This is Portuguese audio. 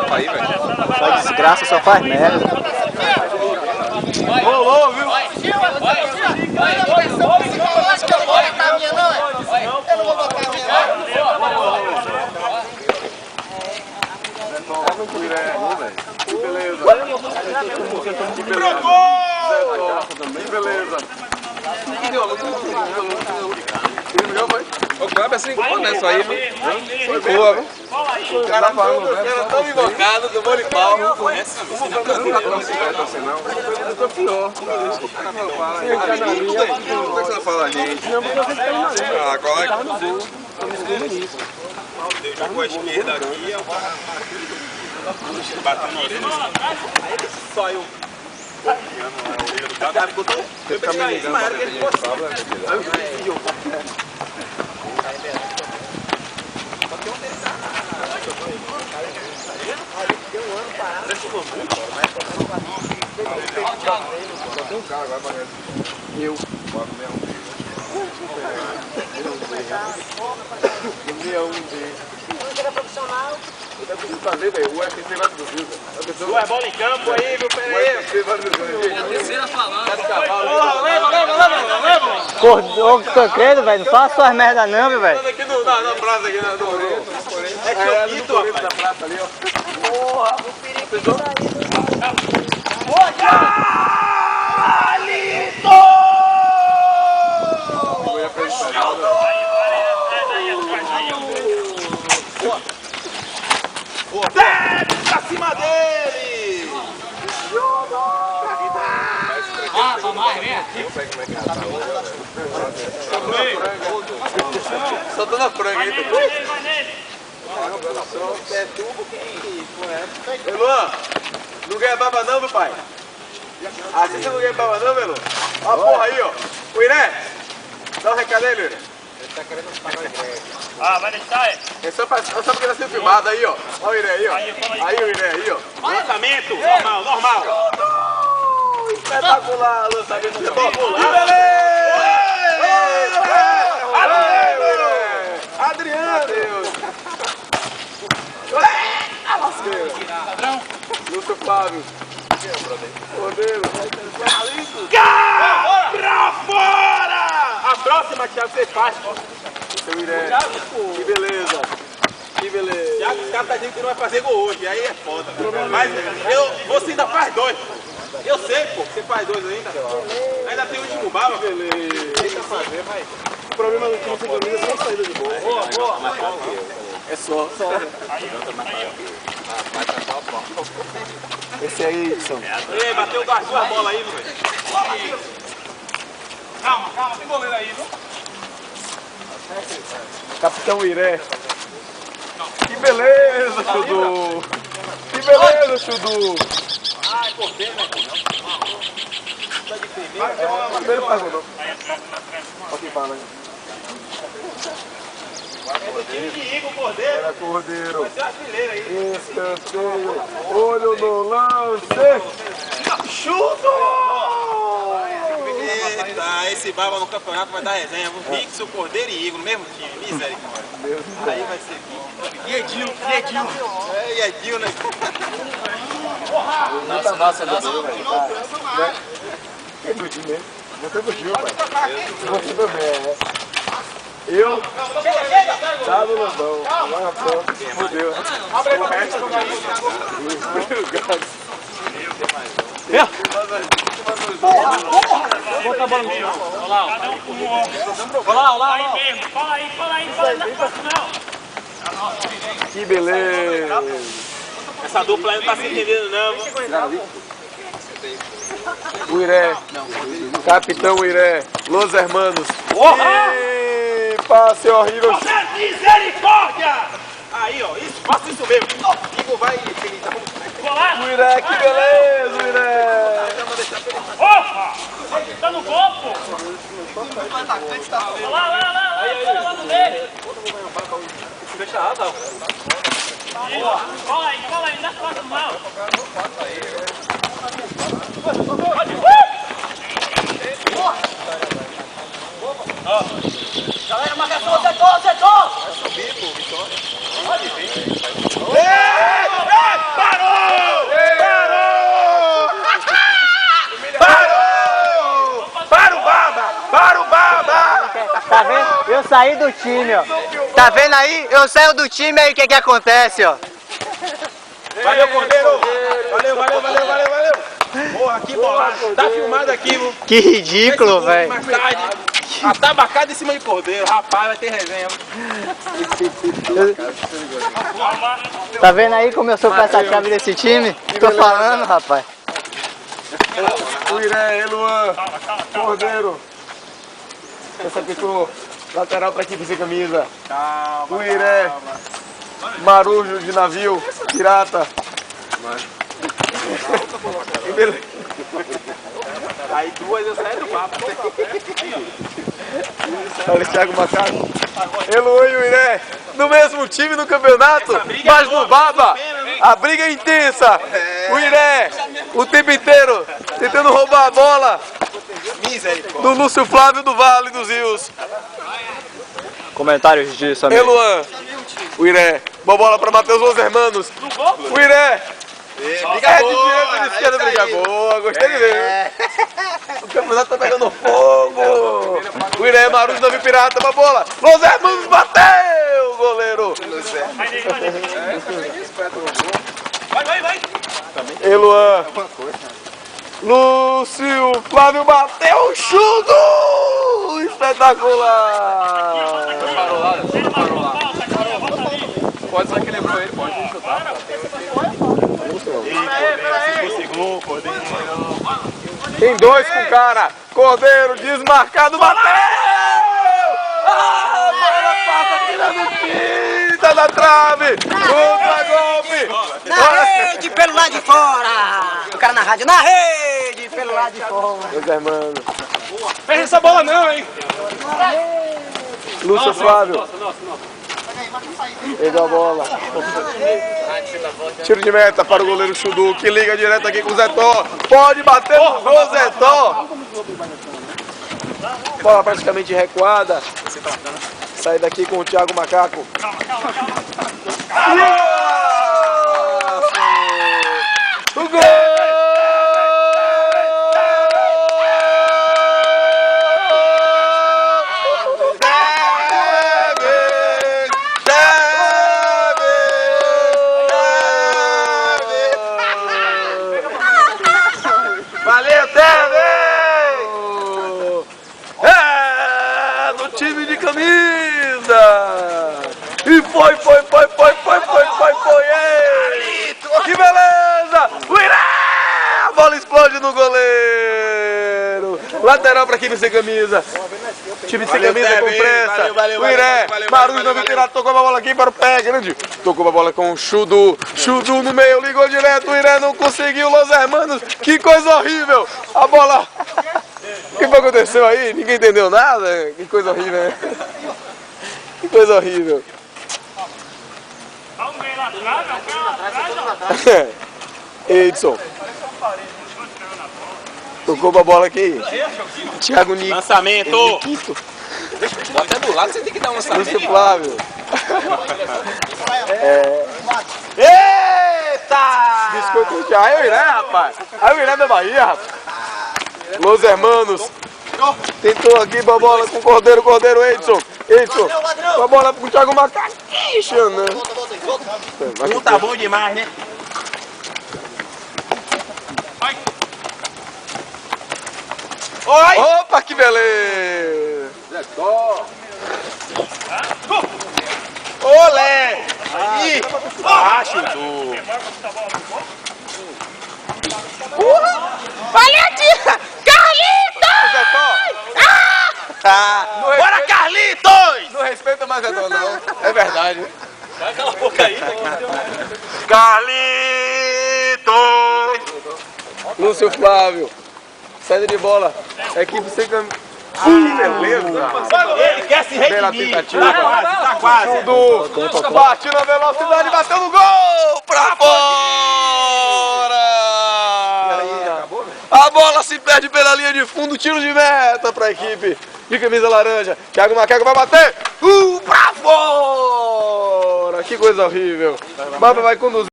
tapa aí, velho. Só desgraça, só faz merda. Rolou, viu? Pressão psicológica, eu não vou botar a minha, não, é? Eu não vou botar a minha, Que beleza. Que beleza. Que beleza. O Kleber se ligou nessa aí, foi boa, viu? O cara tão invocado do bolo de pau. Não tô pior. Como é que você fala a gente? Ah, qual é? Deus com a esquerda aqui, batendo na orelha. Aí ele saiu. O cara ficou tão... Eu pensei isso, mas era que ele fosse. Aí eu fiz um cara agora pra eu era profissional. Eu preciso fazer, velho. O UFC vai do Rio, velho. Ué, bola em campo aí, meu pé aí. O UFC vai do Rio. Terceira falando. Ô, Tancredo, velho, não faça suas merda não, viu, velho. Aqui na praça, aqui na orelha. É que eu quito, rapaz. Na praça ali, ó. Porra, o perigo tá Desce pra cima dele! Ah, mais, vem aqui. Soltando a franga aí. Ei, Luan, não ganha baba não, meu pai? Assim você não ganha baba não, meu Luan? Ó a porra aí, ó. O Iré, dá um recado aí, Iré. Ah, vai deixar, é? É só porque tá sendo filmado aí, ó. Ó o Iré aí, ó. Aí o Iré aí, ó. Lançamento, normal, normal. Espetacular, lançamento de bola. Adriano! Lúcio Flávio. Cordeiro. Pra fora! A próxima, Thiago, você faz. Seu Iré. Que beleza. Que beleza. Thiago, os caras tá dizendo que não vai fazer gol hoje, aí é foda. Mas você ainda faz dois. Eu sei, pô, você faz dois ainda. Ainda tem o último baba. Beleza. Deixa fazer, vai. O problema do time sem camisa é só saída de bola. Boa, boa. É só. Esse aí, Edson. Ei, bateu duas bolas aí, velho. Calma, calma, tem goleiro aí, viu? Capitão Iré. Que beleza, Chudu. Que beleza, Chudu. Ai, cordeiro, né? Tá de primeiro. Primeiro pagou, não. Olha que fala aí. É do time de Igor, cordeiro. Era Cordeiro. Vai ser uma fileira aí. Escanteio. Olho no lance. Chuto! Eita, esse baba no campeonato vai dar resenha. O Vix, o Cordeiro e Igor, no mesmo time. Misericórdia. Aí vai ser Vix. E Edil. É, e Edil, né? Muita massa do Gil, velho. É do Gil mesmo. Você é do Gil, pai. Você também, é. Eu? Tá no lambão. Agora pronto. Fudeu. O resto não vai ir. Bota a bola no chão. Olha lá, olha lá. Aí mesmo. Fala aí, não. Que beleza. Essa dupla aí não tá se entendendo, não. O Iré. Capitão Iré. Los Hermanos. Ih, passe horrível. Misericórdia! Aí, ó, isso, faça isso mesmo. Igor vai finalizar. O Iré, que beleza, o Iré. Opa! Tá no gol, pô! Olha lá no dele! Deixa a asa. Cola aí, não dá foto mal! Galera, marcação, setor! Pode vir. Epa! sair do time, ó. Tá vendo aí? Eu saio do time aí, o que que acontece, ó. Valeu, Cordeiro! Valeu! Porra, que bolada! Tá filmado aqui, viu? Que ridículo, velho. Mais tarde, a tabacada em cima de Cordeiro. Rapaz, vai ter resenha. Tá vendo aí como eu sou peça-chave desse time? Tô falando, rapaz. O Iré, Eluan, Cordeiro. Essa pessoa, lateral pra equipe sem camisa. O Iré, Marujo de navio, pirata. Aí duas eu saio do papo. Olha o Thiago Macaco. Eluan e o Iré, no mesmo time no campeonato, mas no baba. A briga é intensa. O Iré, o tempo inteiro, tentando roubar a bola do Lúcio Flávio do Vale dos Rios. Comentários disso, amigo. Eluan, o Iré, boa bola para Matheus Los Hermanos. O Iré, de direita de esquerda, briga boa, gostei de ver. O campeonato tá pegando fogo. O Iré, Marujo, Navio Pirata, uma bola. Los Hermanos bateu, goleiro. Vai! Eluan, Lúcio Flávio bateu, chudo espetacular. Pode ser que lembrou ele, pode chutar. Tem dois com o cara. Cordeiro desmarcado, bateu! Ah, bola passa tirando tinta da trave. Contra-golpe. Na rede, pelo lado de fora! O cara na rádio, na rede, pelo lado de fora! Meus irmãos. Perde essa bola não, hein? Lúcio Flávio. Pegou a bola. Tiro de meta para o goleiro Chudu, que liga direto aqui com o Zetó. Pode bater no gol, Zetó. Bola praticamente recuada. Sai daqui com o Thiago Macaco. O gol! Valeu, Teve! É, no time de camisa! E foi! Ei! Que beleza! O Iré! A bola explode no goleiro! Lateral pra equipe sem camisa. Time sem camisa com pressa. O Iré, Marujo Navio Pirata tocou a bola aqui para o pé grande. Tocou a bola com o Chudu. Chudu no meio, ligou direto. O Iré não conseguiu. Los Hermanos, que coisa horrível. A bola... O que aconteceu aí? Ninguém entendeu nada? Que coisa horrível, né? Que coisa horrível. Edson. Tocou pra bola aqui. Thiago Nico. Lançamento. Até do lado você tem que dar um lançamento. Lúcio Flávio. Eita! Biscoito. Aí o Iré, rapaz. Aí o Iré da Bahia, rapaz. Los Hermanos. Tentou aqui pra bola com o Cordeiro, Edson. Com a bola com o Thiago Macaco. Ixi, não. Um tá bom demais, né? Oi! Opa, que beleza! Olé! Aí! Acho do... Olha aqui! Bora, Carlitos! Não respeita mais a dor, não. É verdade. Vai aquela boca aí. Carlitos! Lúcio Flávio. Saída de bola. Equipe sem camisa. Que beleza! Ele quer se Bela redimir. tentativa. Tá quase. Chudu. Bate na velocidade, bateu no gol! Pra fora! A bola se perde pela linha de fundo. Tiro de meta pra equipe de camisa laranja. Thiago Macaco vai bater. Pra fora! Que coisa horrível. Baba vai conduzir.